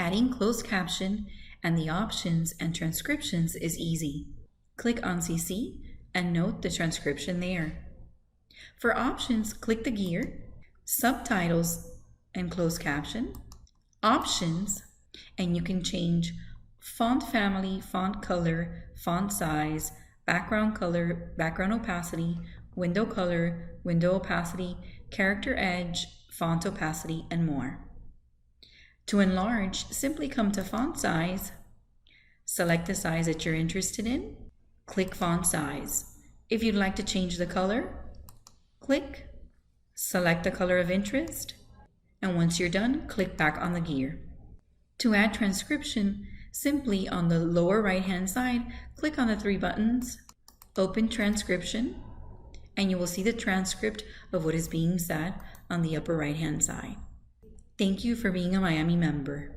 Adding closed caption and the options and transcriptions is easy. Click on CC and note the transcription there. For options, click the gear, subtitles and closed caption, options, and you can change font family, font color, font size, background color, background opacity, window color, window opacity, character edge, font opacity, and more. To enlarge, simply come to font size, select the size that you're interested in, click font size. If you'd like to change the color, click, select the color of interest, and once you're done, click back on the gear. To add transcription, simply on the lower right-hand side, click on the three buttons, open transcription, and you will see the transcript of what is being said on the upper right-hand side. Thank you for being a Miami member.